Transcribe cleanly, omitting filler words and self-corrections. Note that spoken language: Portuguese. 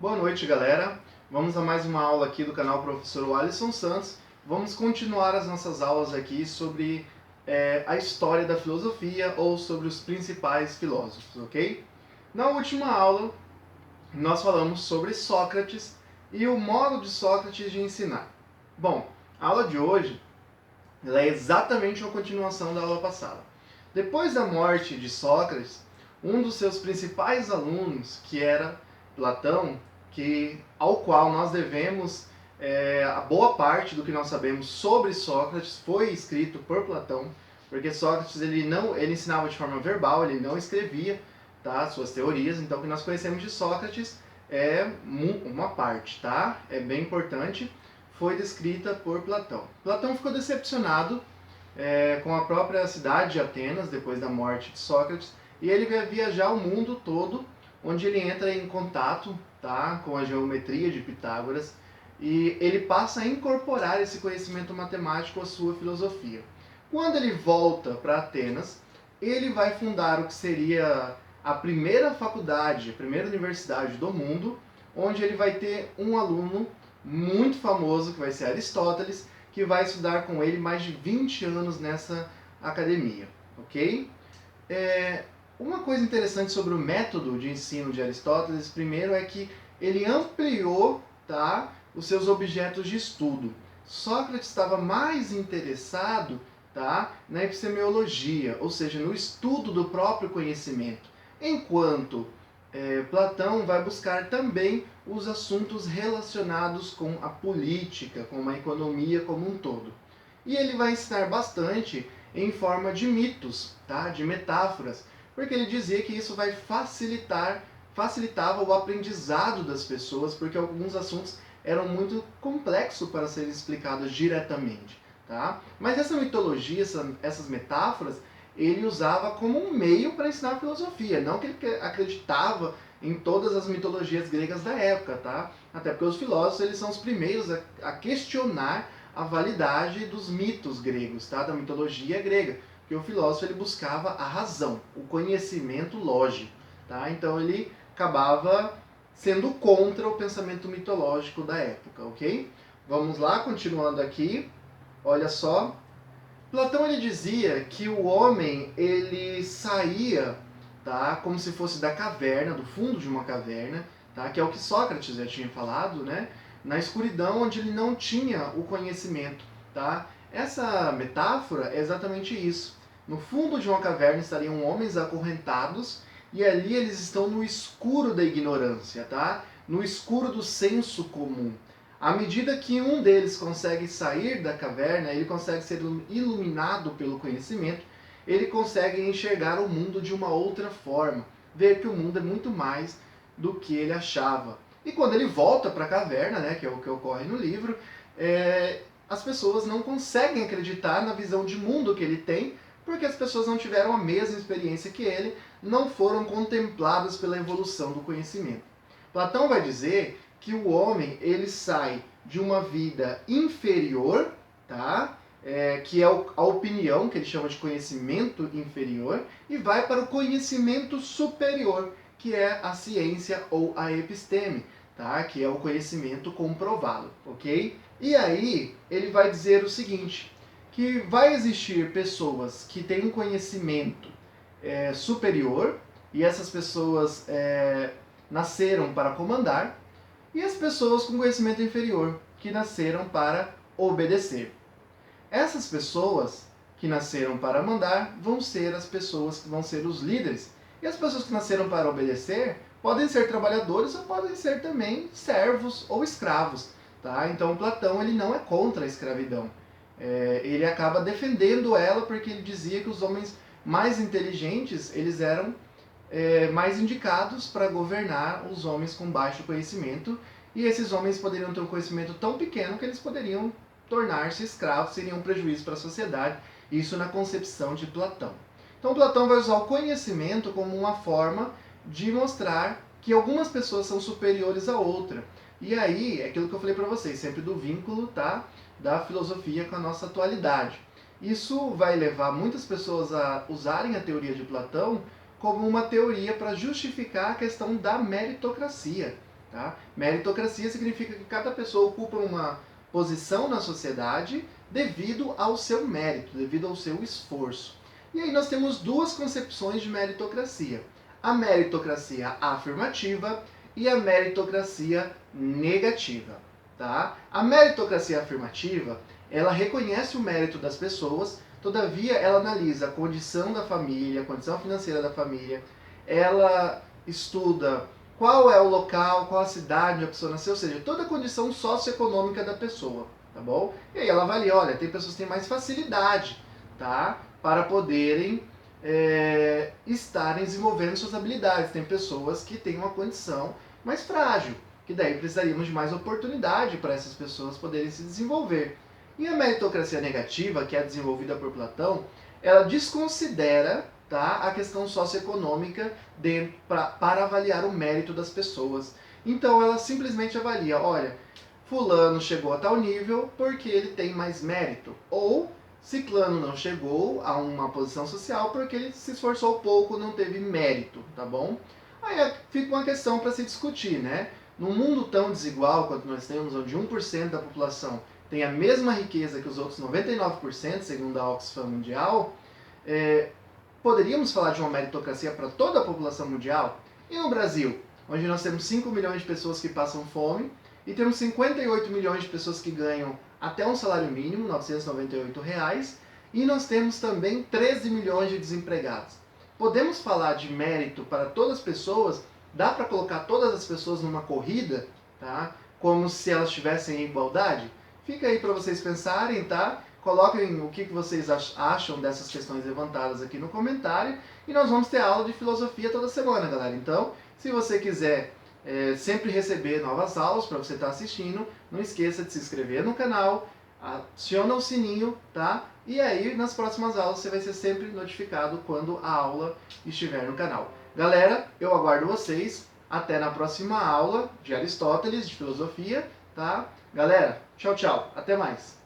Boa noite, galera. Vamos a mais uma aula aqui do canal Professor Alisson Santos. Vamos continuar as nossas aulas aqui sobre a história da filosofia ou sobre os principais filósofos, ok? Na última aula, nós falamos sobre Sócrates e o modo de Sócrates de ensinar. Bom, a aula de hoje ela é exatamente uma continuação da aula passada. Depois da morte de Sócrates, um dos seus principais alunos, que era Platão, ao qual nós devemos a boa parte do que nós sabemos sobre Sócrates, foi escrito por Platão, porque Sócrates ele ensinava de forma verbal, ele não escrevia, tá, suas teorias. Então o que nós conhecemos de Sócrates é uma parte, tá? É bem importante. Foi descrita por Platão. Platão ficou decepcionado com a própria cidade de Atenas, depois da morte de Sócrates, e ele vai viajar o mundo todo, onde ele entra em contato, tá, com a geometria de Pitágoras, e ele passa a incorporar esse conhecimento matemático à sua filosofia. Quando ele volta para Atenas, ele vai fundar o que seria a primeira faculdade, a primeira universidade do mundo, onde ele vai ter um aluno muito famoso, que vai ser Aristóteles, que vai estudar com ele mais de 20 anos nessa academia, ok? Uma coisa interessante sobre o método de ensino de Aristóteles, primeiro, é que ele ampliou, tá, os seus objetos de estudo. Sócrates estava mais interessado, tá, na epistemologia, ou seja, no estudo do próprio conhecimento, enquanto Platão vai buscar também os assuntos relacionados com a política, com a economia como um todo. E ele vai ensinar bastante em forma de mitos, tá? De metáforas, porque ele dizia que isso vai facilitava o aprendizado das pessoas, porque alguns assuntos eram muito complexos para serem explicados diretamente, tá? Mas essa mitologia, essas metáforas, ele usava como um meio para ensinar a filosofia, não que ele acreditava em todas as mitologias gregas da época, tá? Até porque os filósofos eles são os primeiros a questionar a validade dos mitos gregos, tá? Da mitologia grega, porque o filósofo ele buscava a razão, o conhecimento lógico, tá? Então ele acabava sendo contra o pensamento mitológico da época, ok? Vamos lá, continuando aqui. Olha só. Platão ele dizia que o homem ele saía, tá, como se fosse da caverna, do fundo de uma caverna, tá, que é o que Sócrates já tinha falado, né, na escuridão onde ele não tinha o conhecimento, tá? Essa metáfora é exatamente isso. No fundo de uma caverna estariam homens acorrentados e ali eles estão no escuro da ignorância, tá? No escuro do senso comum. À medida que um deles consegue sair da caverna, ele consegue ser iluminado pelo conhecimento, ele consegue enxergar o mundo de uma outra forma, ver que o mundo é muito mais do que ele achava. E quando ele volta para a caverna, né, que é o que ocorre no livro, as pessoas não conseguem acreditar na visão de mundo que ele tem, porque as pessoas não tiveram a mesma experiência que ele, não foram contempladas pela evolução do conhecimento. Platão vai dizer que o homem ele sai de uma vida inferior, tá? Que é a opinião, que ele chama de conhecimento inferior, e vai para o conhecimento superior, que é a ciência ou a episteme, tá? Que é o conhecimento comprovado, ok? E aí ele vai dizer o seguinte, que vai existir pessoas que têm um conhecimento superior, e essas pessoas nasceram para comandar, e as pessoas com conhecimento inferior, que nasceram para obedecer. Essas pessoas que nasceram para mandar vão ser as pessoas que vão ser os líderes. E as pessoas que nasceram para obedecer podem ser trabalhadores ou podem ser também servos ou escravos. Tá? Então Platão ele não é contra a escravidão. Ele acaba defendendo ela porque ele dizia que os homens mais inteligentes eles eram mais indicados para governar os homens com baixo conhecimento, e esses homens poderiam ter um conhecimento tão pequeno que eles poderiam tornar-se escravos, seriam um prejuízo para a sociedade, isso na concepção de Platão. Então Platão vai usar o conhecimento como uma forma de mostrar que algumas pessoas são superiores a outra. E aí, é aquilo que eu falei para vocês, sempre do vínculo, tá, da filosofia com a nossa atualidade. Isso vai levar muitas pessoas a usarem a teoria de Platão como uma teoria para justificar a questão da meritocracia. Tá? Meritocracia significa que cada pessoa ocupa uma posição na sociedade devido ao seu mérito, devido ao seu esforço. E aí nós temos duas concepções de meritocracia. A meritocracia afirmativa e a meritocracia negativa. Tá? A meritocracia afirmativa, ela reconhece o mérito das pessoas, todavia ela analisa a condição da família, a condição financeira da família, ela estuda qual é o local, qual a cidade onde a pessoa nasceu, ou seja, toda a condição socioeconômica da pessoa, tá bom? E aí ela avalia, olha, tem pessoas que têm mais facilidade, tá? Para poderem estarem desenvolvendo suas habilidades. Tem pessoas que têm uma condição mais frágil, que daí precisaríamos de mais oportunidade para essas pessoas poderem se desenvolver. E a meritocracia negativa, que é desenvolvida por Platão, ela desconsidera, tá, a questão socioeconômica para avaliar o mérito das pessoas. Então ela simplesmente avalia, olha, fulano chegou a tal nível porque ele tem mais mérito, ou ciclano não chegou a uma posição social porque ele se esforçou pouco, não teve mérito, tá bom? Aí fica uma questão para se discutir, né? Num mundo tão desigual quanto nós temos, onde 1% da população tem a mesma riqueza que os outros 99%, segundo a Oxfam Mundial, poderíamos falar de uma meritocracia para toda a população mundial? E no Brasil, onde nós temos 5 milhões de pessoas que passam fome e temos 58 milhões de pessoas que ganham até um salário mínimo, R$ 998, e nós temos também 13 milhões de desempregados. Podemos falar de mérito para todas as pessoas? Dá para colocar todas as pessoas numa corrida, tá? Como se elas estivessem em igualdade? Fica aí para vocês pensarem, tá? Coloquem o que vocês acham dessas questões levantadas aqui no comentário. E nós vamos ter aula de filosofia toda semana, galera. Então, se você quiser sempre receber novas aulas para você estar assistindo, não esqueça de se inscrever no canal, aciona o sininho, tá? E aí, nas próximas aulas, você vai ser sempre notificado quando a aula estiver no canal. Galera, eu aguardo vocês. Até na próxima aula de Aristóteles, de filosofia, tá? Galera, tchau, tchau. Até mais.